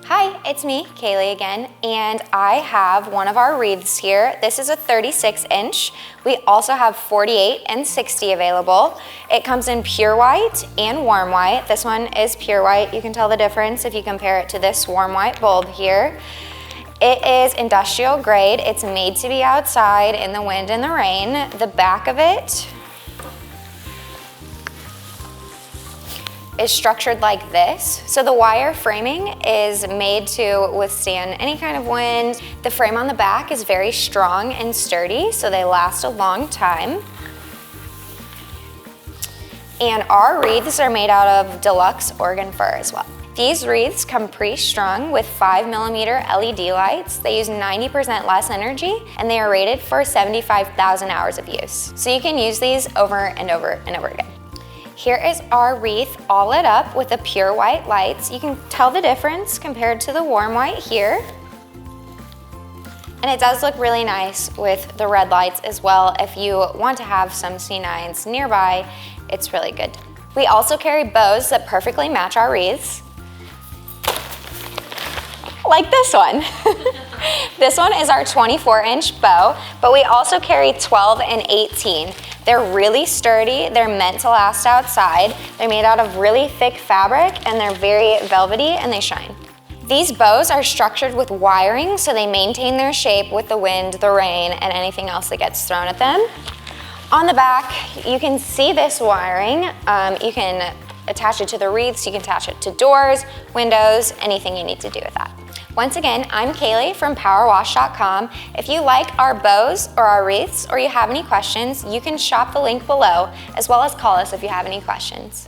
Hi, it's me, Kaylee again, and I have one of our wreaths here. This is a 36-inch. We also have 48 and 60 available. It comes in pure white and warm white. This one is pure white. You can tell the difference if you compare it to this warm white bulb here. It is industrial grade. It's made to be outside in the wind and the rain. The back of it is structured like this. So the wire framing is made to withstand any kind of wind. The frame on the back is very strong and sturdy, so they last a long time. And our wreaths are made out of deluxe Oregon fir as well. These wreaths come pre-strung with 5mm LED lights. They use 90% less energy, and they are rated for 75,000 hours of use. So you can use these over and over and over again. Here is our wreath all lit up with the pure white lights. You can tell the difference compared to the warm white here. And it does look really nice with the red lights as well. If you want to have some C9s nearby, it's really good. We also carry bows that perfectly match our wreaths, like this one. This one is our 24-inch bow, but we also carry 12 and 18. They're really sturdy, they're meant to last outside. They're made out of really thick fabric, and they're very velvety, and they shine. These bows are structured with wiring, so they maintain their shape with the wind, the rain, and anything else that gets thrown at them. On the back, you can see this wiring. You can attach it to the wreaths, you can attach it to doors, windows, anything you need to do with that. Once again, I'm Kaylee from Powerwash.com. If you like our bows or our wreaths, or you have any questions, you can shop the link below, as well as call us if you have any questions.